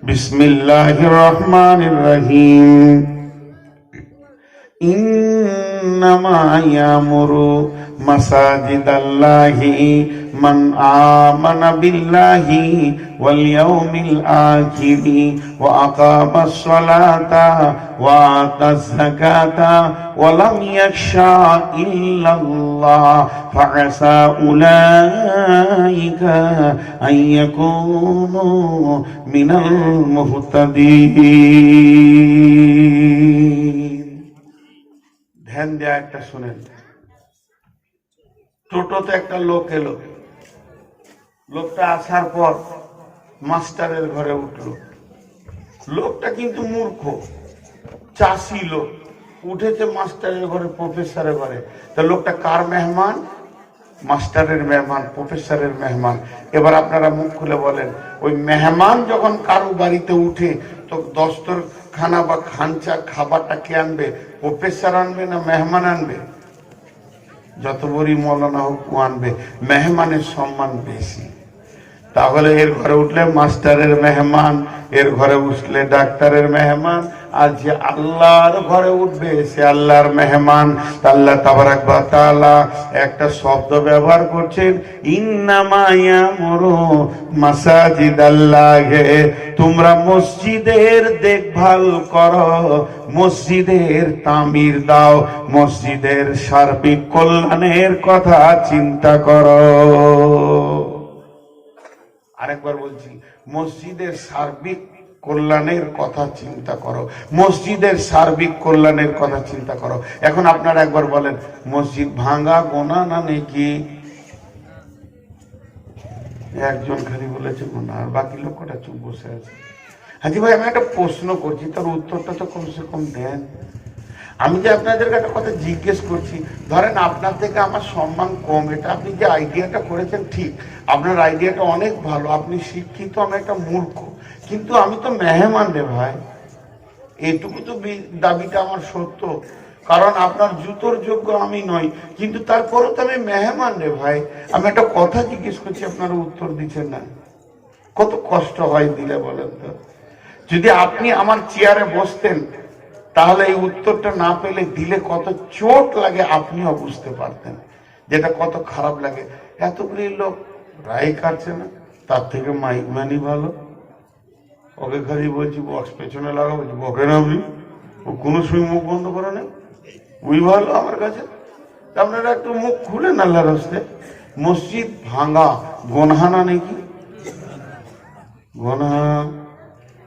বিসমিল্লাহির রহমানির রহিম। ইন্নামা ইয়ামুরু মাসাজিদাল্লাহি মান আমানা বিল্লাহি ওয়াল ইয়াউমিল আখিরি ওয়া আকামাস সালাতা ওয়া আতাজ যাকাতা ওয়া লাম ইয়াখশা ইল্লাল্লাহ ফাআসা উলাইকা আন ইয়াকুনু মিনাল মুহতাদিন। ধ্যান দেয়া একটা শুনেন। টোটোতে একটা লোক এলো, লোকটা আসার পর মাস্টারের ঘরে উঠলো। লোকটা কিন্তু মূর্খ, চাষি লোক, উঠেছে মাস্টারের ঘরে, প্রফেসরের ঘরে। তা লোকটা কার মেহমান? মাস্টারের মেহমান, প্রফেসরের মেহমান। এবার আপনারা মুখ খুলে বলেন, ওই মেহমান যখন কারো বাড়িতে উঠে তো দস্তরখানা বা খানচা খাবারটা কে আনবে? প্রফেসর আনবে না মেহমান আনবে? যত বড়ই মৌলানা হোক ও আনবে, মেহমানের সম্মান বেশি। তাহলে এর ঘরে উঠলে মাস্টারের মেহমান, এর ঘরে উঠলে ডাক্তারের মেহমান, আর যে আল্লাহর ঘরে উঠবে সে আল্লাহর মেহমান। আল্লাহ তাবারাক ওয়া তাআলা একটা শব্দ ব্যবহার করছেন, ইন্নামা ইয়ামুরু মাসাজিদাল্লাহি, তোমরা মসজিদের দেখভাল করো, মসজিদের তামির দাও, মসজিদের সার্বিক কল্যাণের কথা চিন্তা করো। আরেকবার বলছি, মসজিদের সার্বিক কল্যাণের কথা চিন্তা করো, মসজিদের সার্বিক কল্যাণের কথা চিন্তা করো। এখন আপনারা একবার বলেন, মসজিদ ভাঙা গোনা না নাকি? একজন খালি বলেছে গোনা, আর বাকি লোকটা চুপ বসে আছে। হাজি ভাই, আমি একটা প্রশ্ন করছি, তার উত্তরটা তো কমসে কম দেন। আমি যে আপনাদেরকে একটা কথা জিজ্ঞেস করছি, ধরেন আপনার থেকে আমার সম্মান কম, এটা আপনি যে আইডিয়াটা করেছেন ঠিক, আপনার আইডিয়াটা অনেক ভালো, আপনি শিক্ষিত, আমি একটা মূর্খ, কিন্তু আমি তো মেহমান রে ভাই, এটুকু তো দাবিটা আমার সত্য। কারণ আপনার জুতোর যোগ্য আমি নই, কিন্তু তারপরেও তো আমি মেহমান রে ভাই। আমি একটা কথা জিজ্ঞেস করছি, আপনারা উত্তর দিচ্ছেন না, কত কষ্ট হয় দিলে বলেন তো। যদি আপনি আমার চেয়ারে বসতেন তাহলে এই উত্তরটা না পেলে দিলে কত চোট লাগে আপনিও বুঝতে পারতেন, যেটা কত খারাপ লাগে। এতগুলি লোক রায় কাটছে না, তার থেকে মাইক ম্যানই ভালো। ওকে খালি বলছি বক্স পেছনে লাগা, বলছি বকেন আপনি, ও কোনো সময় মুখ বন্ধ করে না, ওই ভালো আমার কাছে। আপনারা একটু মুখ খুলেন আল্লাহর রাস্তে। মসজিদ ভাঙা গোনহানা নাকি? গোনা,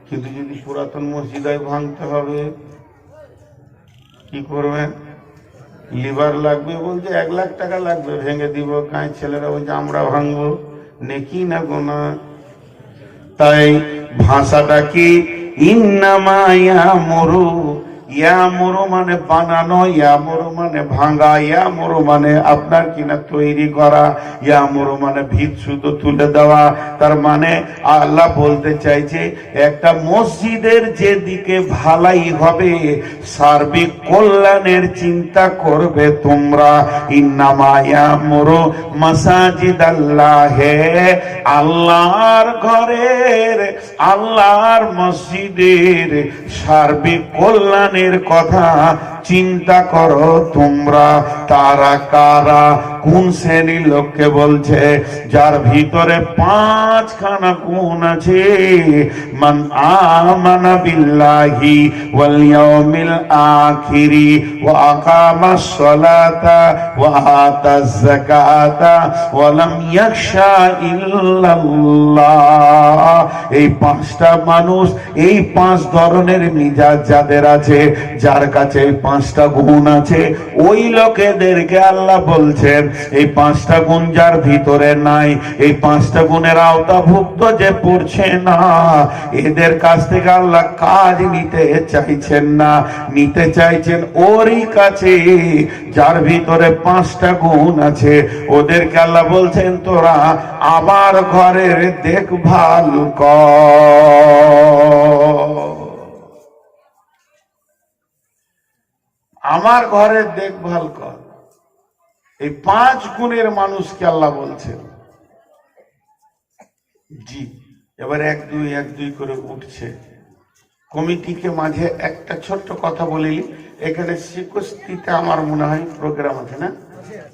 কিন্তু যদি পুরাতন মসজিদায় ভাঙতে হবে কি করবেন? লিভার লাগবে, বলছে 1 লাখ টাকা লাগবে, ভেঙে দিব। কাঁচ ছেলেরা বলছে আমরা ভাঙবো, নেকি না গোনা? তাই ভাষাটা কি? ইন্নামা ইয়ামুরু, ইয়ামুরু মানে বানানো, ইয়ামুরু মানে ভাঙা, ইয়ামুরু মানে আপনার কিনা তৈরি করা, ইয়ামুরু মানে ভিত সুতো তুলে দেওয়া। তার মানে আল্লাহ বলতে চাইছে একটা মসজিদের যেদিকে ভালাই হবে, সার্বিক কল্যাণের চিন্তা করবে তোমরা। ইন্নামা ইয়ামুরু মাসাজিদাল্লাহি, আল্লাহর ঘরের, আল্লাহর মসজিদের সার্বিক কল্যাণের কথা চিন্তা করো তোমরা। তারা কারা? কোন শ্রেণীর লোককে বলছে? যার ভিতরে 5খানা গুণ আছে। মান আমানা বিল্লাহি ওয়াল ইয়াউমিল আখিরি ওয়া আকামাস সালাতা ওয়া আতাজ যাকাতা ওয়া লাম ইয়াখশা ইল্লাল্লাহ। এই 5টা মানুষ, এই 5 ধরনের মিজাজ যাদের আছে, যার কাছে এই 5টা গুণ আছে, ওই লোকেদেরকে আল্লাহ বলছেন এই 5টা গুণ যার ভিতরে নাই, এই 5টা গুণের আওতাভুক্ত যে পড়ছে না, এদের কাছ থেকে আল্লাহ কাজ নিতে চাইছেন না, নিতে চাইছেন ওরই কাছে যার ভিতরে 5টা গুণ আছে। ওদেরকে আল্লাহ বলছেন তোরা আমার ঘরের দেখভাল কর, আমার ঘরের দেখভাল কর। এই 5 গুণের মানুষকে আল্লাহ বলছেন। জি, এবার এক দুই করে উঠছে। কমিটিকে মাঝে একটা ছোট্ট কথা বলিলি, এখানে শিকুস্তিতে আমার মনে হয় প্রোগ্রাম আছে না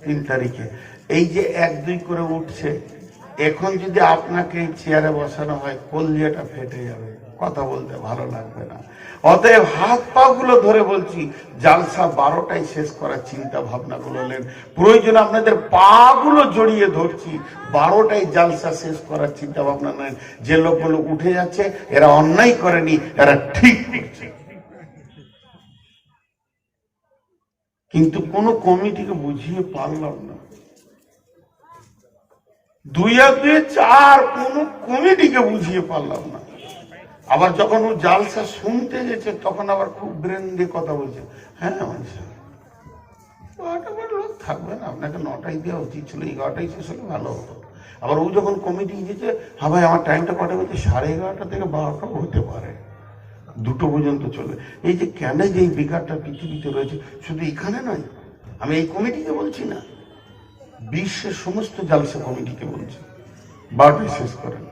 3 তারিখে, এই যে এক দুই করে উঠছে, এখন যদি আপনাকে এই চেয়ারে বসানো হয় কলিজাটা ফেটে যাবে, কথা বলতে ভালো লাগবে না। অতএব হাত পা গুলো ধরে বলছি, জালসা 12টায় শেষ করার চিন্তা ভাবনা করলেন, প্রয়োজন আপনাদের পা গুলো জড়িয়ে ধরছি, 12টায় জালসা শেষ করার চিন্তা ভাবনা নেন। যে লোকগুলো উঠে যাচ্ছে এরা অন্যায় করেনি, এরা ঠিক করছে। কিন্তু কোন কমিটিকে বুঝিয়ে পারলাম না, 2 আর 2 4, কোন কমিটিকে বুঝিয়ে পারলাম না। আবার যখন ও জালসা শুনতে গেছে তখন আবার খুব ব্রেন দিয়ে কথা বলছে, হ্যাঁ লোক থাকবে না, আপনাকে 9টায় দেওয়া উচিত ছিল, 11টায় শেষ হলে ভালো হতো। আবার ও যখন কমিটি গিয়েছে, হ্যাঁ ভাই আমার টাইমটা কটা বলছে, 11:30 থেকে 12টা হতে পারে, 2টো পর্যন্ত চলবে। এই যে কেন যে এই বিকারটা পৃথিবীতে রয়েছে, শুধু এখানে নয়, আমি এই কমিটিকে বলছি না, বিশ্বের সমস্ত জালসা কমিটিকে বলছি 12টায় শেষ করেন।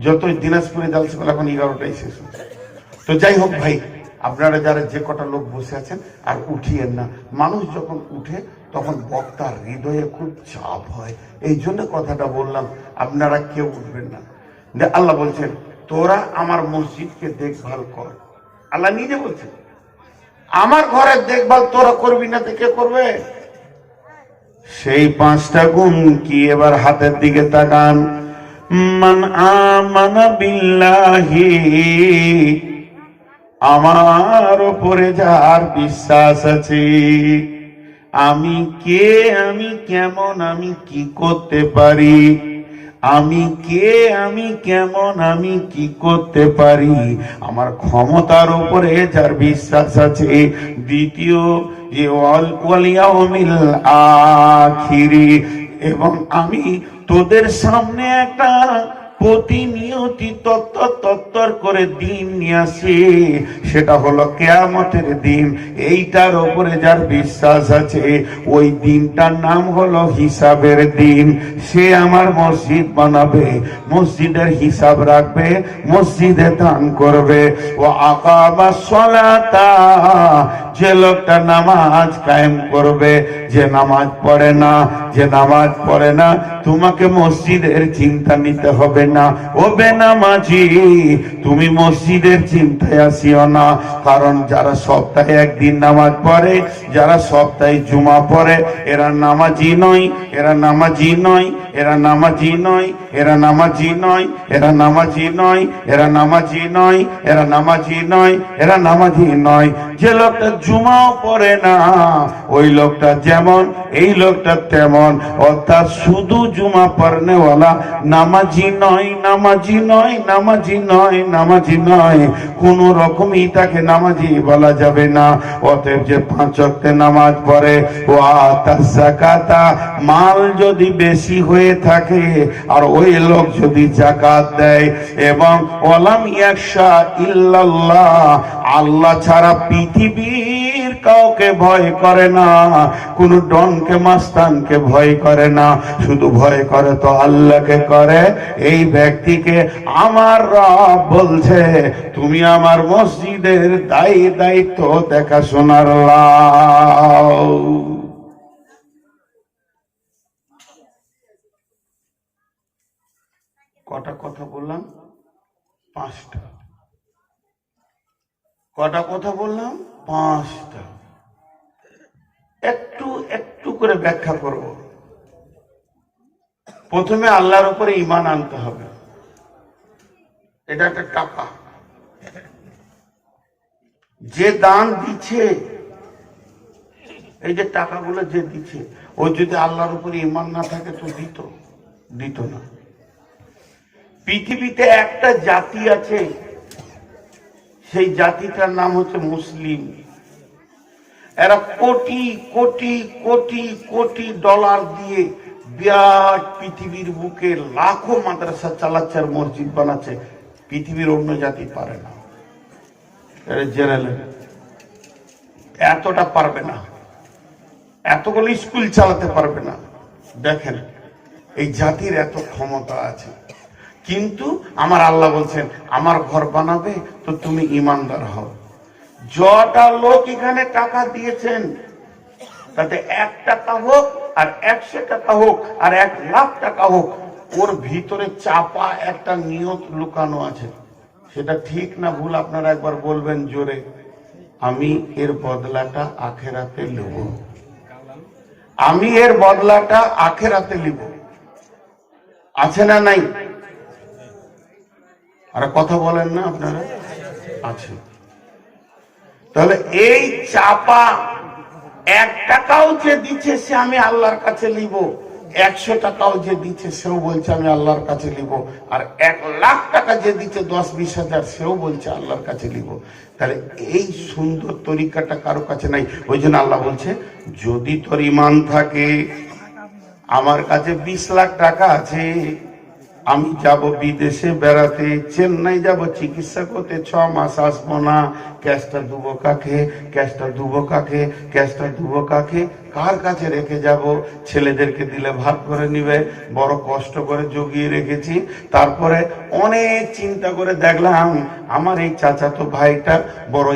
যতই দিনাজপুরে জালসা করে এখন 11টায় শেষ হচ্ছে। তো যাই হোক ভাই, আপনারা যারা যে কটা লোক বসে আছেন আর উঠিয়েন না। মানুষ যখন উঠে তখন বক্তার হৃদয়ে খুব চাপ হয়, এই জন্য কথাটা বললাম, আপনারা কেউ উঠবেন না। আল্লাহ বলছেন তোরা আমার মসজিদকে দেখভাল কর, আল্লাহ নিজে বলছেন আমার ঘরের দেখভাল তোরা করবি না তো কে করবে? সেই 5টা গুণ কি এবার হাতের দিকে তাকান। মান আমানা বিল্লাহি, আমার উপরে যার বিশ্বাস আছে, আমি কে, আমি কেমন, আমি কি করতে পারি, আমি কে, আমি কেমন, আমি কি করতে পারি, আমার ক্ষমতার উপরে যার বিশ্বাস আছে। দ্বিতীয় যে ওয়াল ইয়াউমিল আখিরি, এবং আমি তোদের সামনে একটা প্রতিনিয়তি তত্তর করে দিন নিয়ে আসি, সেটা হলো কিয়ামতের দিন। এইটার উপরে যার বিশ্বাস আছে, ওই দিনটার নাম হলো হিসাবের দিন। সে আমার মসজিদ বানাবে, মসজিদের হিসাব রাখবে, মসজিদে দান করবে। ও আকামাস সালাতা, যে লোকটা নামাজ কায়েম করবে, যে নামাজ পড়ে না, যে নামাজ পড়ে না, তোমাকে মসজিদের চিন্তা নিতে হবে না। ও বেনামাজি, তুমি মসজিদের চিন্তায় আসিও না, কারণ যারা সপ্তাহে একদিন নামাজ পড়ে, যারা সপ্তাহে জুমা পড়ে, এরা নামাজি নয়, এরা নামাজি নয়, এরা নামাজি নয়, এরা নামাজি নয়, এরা নামাজি নয়, এরা নামাজি নয়, এরা নামাজি নয়, এরা নামাজি নয়। যে লোকটা জুমাও পড়ে না, ওই লোকটা যেমন এই লোকটা তেমন, অর্থাৎ শুধু জুমা পড়নেওয়ালা নামাজি নয়, নামাজি নয়, নামাজি নয়, নামাজি নয়, কোন রকমই তাকে নামাজি বলা যাবে না। অতএব যে 5 ওয়াক্তে নামাজ পড়ে, ও আতা যাকাতা, মাল যদি বেশি হয়ে থাকে আর ওই লোক যদি যাকাত দেয়, এবং ওয়ালাম ইয়াখশা ইল্লাল্লাহ, আল্লাহ ছাড়া পৃথিবীর কাউকে ভয় করে না, কোন ডনকে মাস্তানকে ভয় করে না, শুধু ভয় করে তো আল্লাহকে করে, এই ব্যক্তিকে আমার রব বলছে তুমি আমার মসজিদের দায়িত্ব দেখাশোনার লাও। কটা কথা বললাম? 5টা। কটা কথা বললাম? 5টা। একটু একটু করে ব্যাখ্যা করব। প্রথমে আল্লাহর উপরে ঈমান আনতে হবে, এটা একটা টাকা। যে দান দিচ্ছে, এই যে টাকাগুলো যে দিচ্ছে, ও যদি আল্লাহর উপরে ঈমান না থাকে তো দিত না। পৃথিবীতে একটা জাতি আছে, সেই জাতিটার নাম হচ্ছে মুসলিম। এরা কোটি কোটি কোটি কোটি ডলার দিয়ে বিরাট পৃথিবীর বুকে লাখো মাদ্রাসা চালাচ্ছে আর মসজিদ বানাচ্ছে, পৃথিবীর অন্য জাতি পারে না। জেনারেল এতটা পারবে না, এতগুলো স্কুল চালাতে পারবে না। দেখেন এই জাতির এত ক্ষমতা আছে, কিন্তু আমার আল্লাহ বলছেন আমার ঘর বানাবে তো তুমি ইমানদার হও। যটা লোক এখানে টাকা দিয়েছেন তাতে 1 টাকা হোক আর 100 টাকা হোক আর 1 লাখ টাকা হোক, ওর ভিতরে চাপা একটা নিয়ত লুকানো আছে। সেটা ঠিক না ভুল আপনারা একবার বলবেন জোরে। আমি এর বদলাটা আখেরাতে নেব, আমি এর বদলাটা আখেরাতে নিব। আছে না নাই? আর কথা বলেন না আপনারা? আছে। তাহলে এই চাপা 1 টাকাও যে দিচ্ছে সে আমি আল্লাহর কাছে নিব, 100 টাকাও যে দিচ্ছে সেও বলছে আমি আল্লাহর কাছে নিব, আর 1 লাখ টাকা যে দিচ্ছে 10-20 হাজার সেও বলছে আল্লাহর কাছে নিব। তাহলে এই সুন্দর তরিকাটা কারো কাছে নাই। ওই জন্য আল্লাহ বলছে যদি তোর ঈমান থাকে, আমার কাছে 20 লাখ টাকা আছে, আমি যাব বিদেশে বেড়াতে, চেন্নাই যাব চিকিৎসা করতে, 6 মাস আসবো না, ক্যাশটা দুবো কাকে, ক্যাশটা দুবো কাকে, ক্যাশটা দুবো কাকে, কার কাছে রেখে যাব? ছেলেদেরকে দিলে ভাগ করে নিবে, বড় কষ্ট করে জগিয়ে রেখেছি। তারপরে অনেক চিন্তা করে দেখলাম আমার এই চাচাতো ভাইটা বড়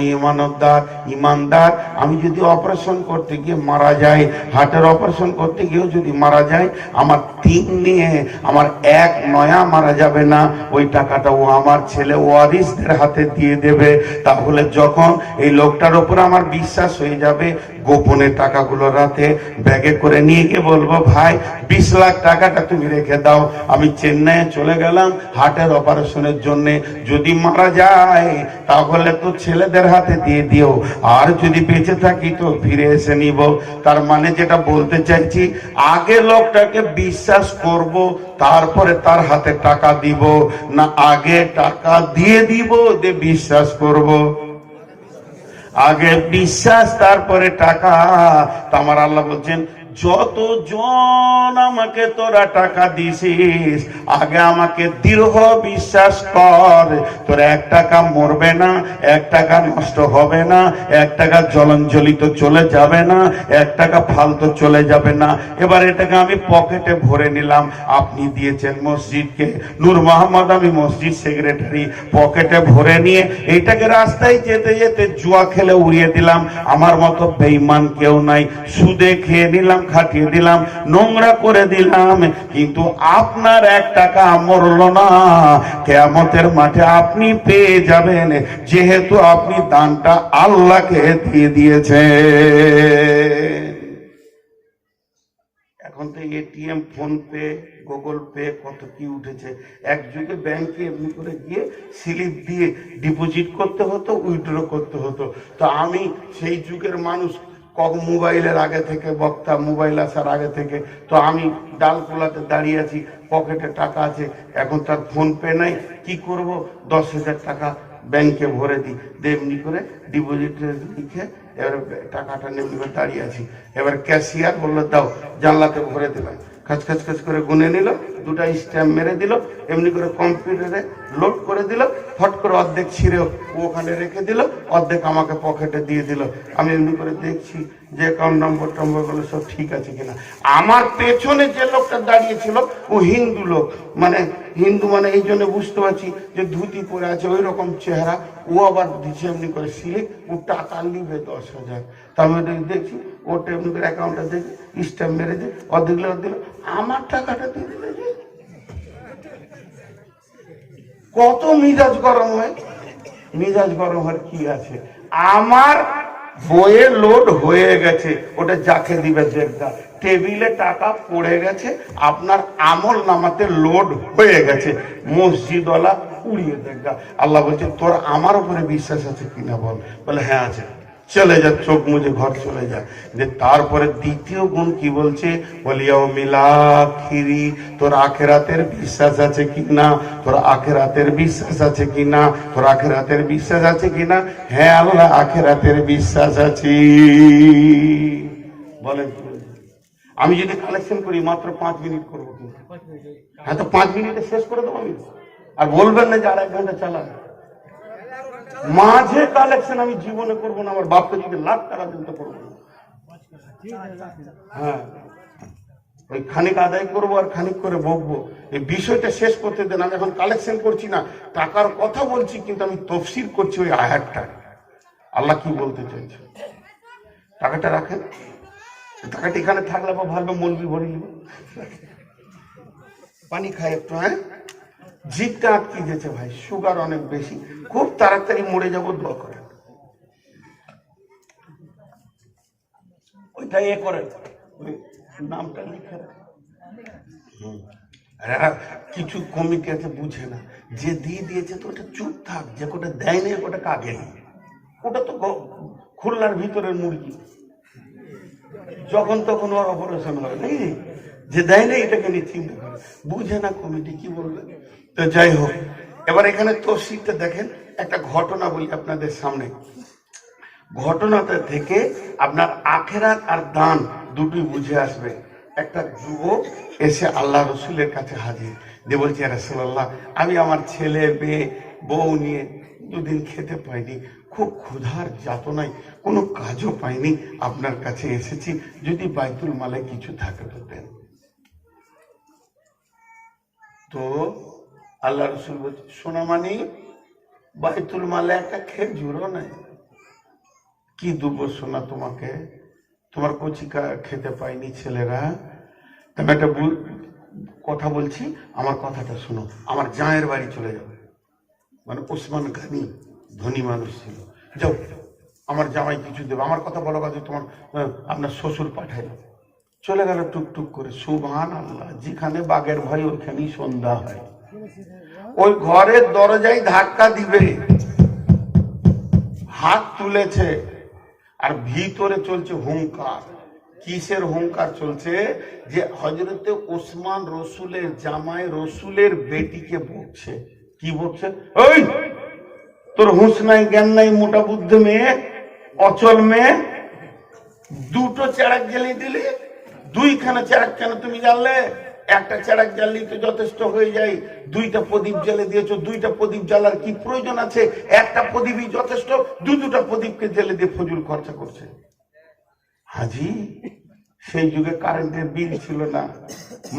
ইমানদার, আমি যদি অপারেশন করতে গিয়ে মারা যাই, হার্টের অপারেশন করতে গিয়েও যদি মারা যায়, আমার 3 নিয়ে আমার 1 নয়া মারা যাবে না, ওই টাকাটা ও আমার ছেলে ওয়ারিসদের হাতে দিয়ে দেবে। তাহলে যখন এই লোকটার উপর আমার বিশ্বাস হয়ে যাবে, গোপনে টাকাগুলো রাতে ব্যাগে করে নিয়ে গিয়ে বলবো ভাই 20 লাখ টাকাটা তুমি রেখে দাও, আমি চেন্নাইয়ে চলে গেলাম হার্টের অপারেশনের জন্য, যদি মারা যায় তাহলে তো ছেলেদের হাতে দিয়ে দিও, আর যদি বেঁচে থাকি তো ফিরে এসে নিব। তার মানে যেটা বলতে চাইছি, আগে লোকটাকে বিশ্বাস করব তারপরে তার হাতে টাকা দিব, না আগে টাকা দিয়ে দিব যে বিশ্বাস করব? আগে বিশ্বাস তারপরে টাকা। তা আমার আল্লাহ বলছেন যতজন আমাকে তোরা টাকা দিছিস, আগে আমাকে দৃঢ় বিশ্বাস কর, তোর 1 টাকা মরবে না, 1 টাকা নষ্ট হবে না, 1 টাকা জলঞ্জলিত চলে যাবে না, 1 টাকা ফালতু চলে যাবে না। এবার এটাকে আমি পকেটে ভরে নিলাম। আপনি দিয়েছেন মসজিদকে, নূর মোহাম্মদ, আমি মসজিদ সেক্রেটারি, পকেটে ভরে নিয়ে এইটাকে রাস্তায় যেতে যেতে জুয়া খেলে উড়িয়ে দিলাম। আমার মতো বেঈমান কেউ নাই, সুদে খেয়ে নিলাম, খাটিয়ে দিলাম, নোংরা করে দিলাম, কিন্তু আপনার 1 টাকা মরল না। কিয়ামতের মাঠে আপনি পেয়ে যাবেন, যেহেতু আপনি দানটা আল্লাহকে দিয়ে দিয়েছেন। এখন তো ATM, phone pay, Google pay, কত কি উঠেছে। এক যুগে ব্যাংকে এমনি করে গিয়ে স্লিপ দিয়ে ডিপোজিট করতে হতো, উইথড্র করতে হতো। তো আমি সেই যুগের মানুষ, মোবাইলের আগে থেকে, বক্তা মোবাইল আসার আগে থেকে, তো আমি ডালখোলাতে দাঁড়িয়ে আছি, পকেটে টাকা আছে। এখন তার ফোন পে নাই, কি করব? 10,000 টাকা ব্যাংকে ভরে দিই, এমনি করে ডিপোজিট লিখে এবার টাকাটা নেমে দাঁড়িয়ে আছি। এবার ক্যাশিয়ার বললো দাও, জানলাতে ভরে দিলাম, খাচ খাচ খাচ করে গুনে নিল, 2টা স্ট্যাম্প মেরে দিল, এমনি করে কম্পিউটারে লোড করে দিল, ফট করে অর্ধেক ছিঁড়ে ওখানে রেখে দিল, অর্ধেক আমাকে পকেটে দিয়ে দিল। আমি এমনি করে দেখছি যে অ্যাকাউন্ট নম্বর টম্বরগুলো সব ঠিক আছে কিনা। আমার পেছনে যে লোকটা দাঁড়িয়েছিল ও হিন্দু লোক, মানে হিন্দু, মানে এই জন্য বুঝতে পারছি যে ধুতি পরে আছে, ওই রকম চেহারা। ও আবার দিচ্ছে এমনি করে সিলিপ, ও টাকা নিবে 10,000। তারপরে দেখছি ওটা এমনি করে অ্যাকাউন্টটা দেখি স্ট্যাম্প মেরে দিয়ে অর্ধেক দিল, আমার টাকাটা দিয়ে দিলে। কত মিজাজ গরম হয়! মিজাজ গরম হওয়ার কি আছে? আমার বইয়ে লোড হয়ে গেছে, ওটা যাকে দিবে দেখবা, টেবিলে টাকা পড়ে গেছে, আপনার আমল নামাতে লোড হয়ে গেছে, মসজিদওয়ালা উড়িয়ে দেখবা। আল্লাহ বলছে তোর আমার উপরে বিশ্বাস আছে কিনা বল। বলে হ্যাঁ আছে। চলে যা, চোখ মুজে ঘর চলে যা। যে তারপরে দ্বিতীয় গুণ কি বলছে? বলিয়াও মিলাখিরি, তোর আখেরাতের বিশ্বাস আছে কিনা, তোর আখেরাতের বিশ্বাস আছে কিনা, তোর আখেরাতের বিশ্বাস আছে কিনা? হ্যাঁ আল্লাহ, আখেরাতের বিশ্বাস আছে। বলেন আমি যদি কালেকশন করি মাত্র 5 মিনিট করবো, হ্যাঁ তো 5 মিনিটে শেষ করে দেবো আমি। আর বলবেন না যে আর 1 ঘন্টা চালান। মাঝে কালেকশন আমি জীবনে করবো না, আমার বাপকে যদি লাখ টাকা দিতে করবো না। হ্যাঁ ওই খানিক আদায় করবো আর খানিক করে বকবো। এই বিষয়টা শেষ করতে দেন। আমি এখন কালেকশন করছি না, টাকার কথা বলছি, কিন্তু আমি তফসির করছি ওই আয়াতটা। আল্লাহ কি বলতে চাইছে? টাকাটা রাখেন, টাকাটা এখানে থাকলে বা ভালো মলবি ভরে নিব। পানি খায় একটু। হ্যাঁ, জিভটা আটকে গেছে ভাই, সুগার অনেক বেশি, খুব তাড়াতাড়ি মরে যাবো, দোয়া করেন। ওইটা করেন, ওই নামটা লিখে রাখেন। কিছু কমিটি আছে বুঝে না, যে দিয়ে দিয়েছে তো ওটা চুপ থাক, যে কোটা দেয় না ওটা কাকে নেই, ওটা তো খুলনার ভিতরের মুরগি, যখন তখন ওর অপারেশন হয় নাকি, যে দেয় না এটাকে নিয়ে চিন্তা করে, বুঝে না কমিটি কি বলবে। তো যাই হোক, এবার এখানে তফসিরটা দেখেন। একটা ঘটনা বলি আপনাদের সামনে। ঘটনাটা থেকে আপনার আখেরাত আর দান দুটোই বুঝে আসবে। একটা যুবক এসে আল্লাহ রসুলের কাছে হাজির, দিয়ে বলছে, রাসূলুল্লাহ, আমি আমার ছেলে মেয়ে বউ নিয়ে দুদিন খেতে পাইনি, খুব ক্ষুধার যাতনায় কোনো কাজও পাইনি, আপনার কাছে এসেছি, যদি বাইতুল মালে কিছু থাকে তো দেন। তো আল্লাহ রসুল বলছে, সোনামানি, বাইতুল মালে একটা খেজুরও নাই, কি দেবো সোনা তোমাকে, তোমার কচিকা খেতে পাইনি ছেলেরা। আমি একটা কথা বলছি, আমার কথাটা শোনো, আমার জায়ের বাড়ি চলে যাবে। মানে ওসমান গানি ধনী মানুষ ছিল, যাও আমার জামাই কিছু দেবে, আমার কথা বলো কাজে তোমার আপনার শ্বশুর পাঠাইল। চলে গেল টুকটুক করে। সুবহানাল্লাহ, যেখানে বাঘের ভয় ওইখানেই সন্ধ্যা হয়। ওই ঘরের দরজায় ধাক্কা দিবে, হাত তুলেছে, আর ভিতরে চলছে হুঙ্কার। কিসের হুঙ্কার চলছে? যে হযরতে ওসমান রসুলের জামাই রসুলের বেটিকে বকছে। কি বকছে? ওই তোর হুঁশ নাই, জ্ঞান নাই, মোটা বুদ্ধি মেয়ে, অচল মেয়ে, দুটো চেরাক জ্বালিয়ে দিলে, দুইখানে চেরাক কেন তুমি জ্বাললে? একটা চেরাক জ্বাললেই তো যথেষ্ট হয়ে যায়, দুইটা প্রদীপ জ্বালে দিয়েছো, দুইটা প্রদীপ জ্বালার কি প্রয়োজন আছে? একটা প্রদীপই যথেষ্ট, দুটা প্রদীপকে জ্বালে দিয়ে ফজল খরচা করছে। হাজি, সেই যুগে কারেন্টের বিল ছিল না,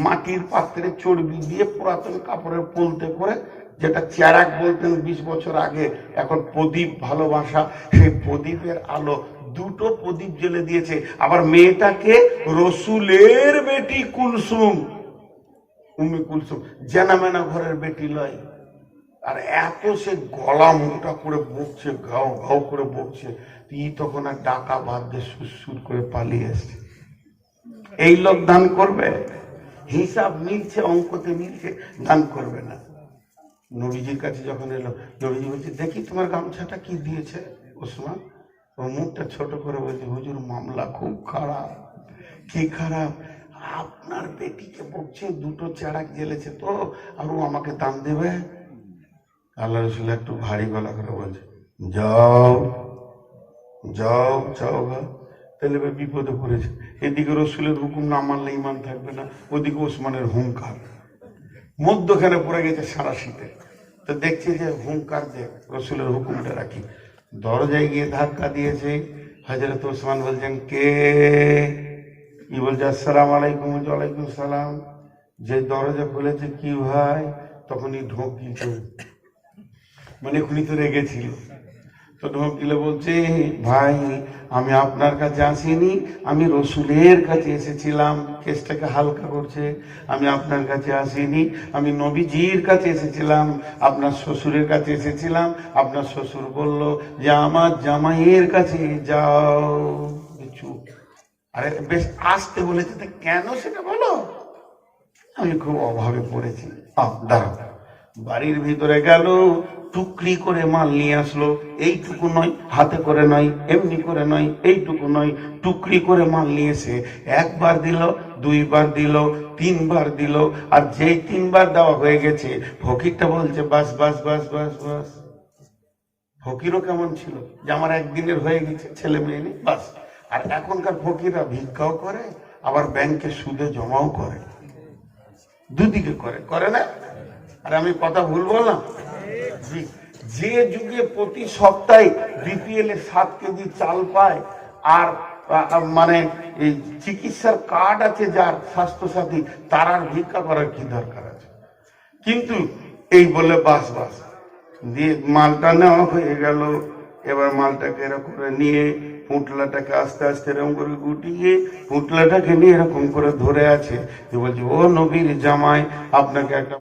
মাটির পাত্রে চর্বি দিয়ে পুরাতন কাপড়ের পোলতে করে, যেটা চেরাক বলতেন 20 বছর আগে, এখন প্রদীপ ভালোবাসা, সেই প্রদীপের আলো, দুটো প্রদীপ জ্বেলে দিয়েছে। আবার মেয়েটাকে রসুলের বেটি কুলসুম, উম্মে কুলসুম, জানা মেনা ঘরের বেটি লয়। আর এত সে গলা মোটা করে বকছে, ঘাও ঘাও করে বকছে, তখন আর ডাকা বাদ দিয়ে সুর করে পালিয়ে এসছে। এই লোক দান করবে? হিসাব মিলছে, অঙ্কতে মিলছে, দান করবে না। নবীজির কাছে যখন এলো, নবীজি বলছে, দেখি তোমার গামছাটা কি দিয়েছে ওসমান। ও মুখটা ছোট করে বলছে, হুজুর, মামলা খুব খারাপ। কি খারাপ? আপনার বেটিকে বকছে, দুটো চেরাক জ্বেলেছে তো, আর ও আমাকে দান দেবে। আল্লাহ রসুল একটু ভারী গলা করে বলছে, যাও যাও যাও গা। তাহলে বিপদে পড়েছে। এদিকে রসুলের হুকুম না মানলে ইমান থাকবে না, ওদিকে ওসমানের হুঙ্কার, মধ্যখানে পড়ে গেছে সারা শীতে। তো দেখছে যে হুঙ্কার দেখ, রসুলের হুকুমটা রাখি। দরজায় গিয়ে ধাক্কা দিয়েছে। হযরত ওসমান বলছেন, কে? ই বলছে, আসসালামু আলাইকুম। ওয়ালাইকুম সালাম। যে দরজা খুলেছে, কি ভাই? তখনই ঢোক দিত, মানে এখনই তো রেগেছিল। তো ঢোক দিলে বলছে, ভাই, আমি আপনার কাছে আসিনি, আমি রসুলের কাছে এসেছিলাম। কেসটাকে হালকা করছে। আমি আপনার কাছে আসিনি, আমি নবীজির কাছে এসেছিলাম, আপনার শ্বশুরের কাছে এসেছিলাম। আপনার শ্বশুর বলল যে আমার জামাইয়ের কাছে যাও। চুপ। আরে বেশ আসতে বলেছে, কেন সেটা বলো। আমি খুব অভাবে পড়েছি। দাঁড়াও। বাড়ির ভিতরে গেল, টুকরি করে মাল নিয়ে আসলো। এইটুকু নয়, হাতে করে নয়, এমনি করে নয়, এইটুকু নয়, টুকরি করে মাল নিয়ে এসে একবার দিল, দুইবার দিল, তিনবার দিল। আর যেই তিনবার দেওয়া হয়ে গেছে, ফকিরটা বলছে, বাস বাস বাস বাস বাস। ফকিরও কেমন ছিল, যে আমার একদিনের হয়ে গেছে, ছেলে মেয়ে নেই, বাস। আর এখনকার ফকিররা ভিক্ষাও করে, আবার ব্যাংকে সুদে জমাও করে, দুদিকে করে, করে না? আর আমি কথা ভুল বললাম? যে যুগে প্রতি সপ্তাহে বিপিএল এ 7 কেজি চাল পায়, আর মানে এই চিকিৎসার কার্ড আছে যার স্বাস্থ্যসাথী, তার আর ভিক্ষা করার কি দরকার আছে? কিন্তু এই বলে বাস বাস দিয়ে মালটা নেওয়া হয়ে গেল। এবার মালটাকে এরকম করে নিয়ে পুঁটলাটাকে আস্তে আস্তে এরকম করে গুটিয়ে পুঁটলাটাকে নিয়ে এরকম করে ধরে আছে। বলছে, ও নবীর জামাই, আপনাকে একটা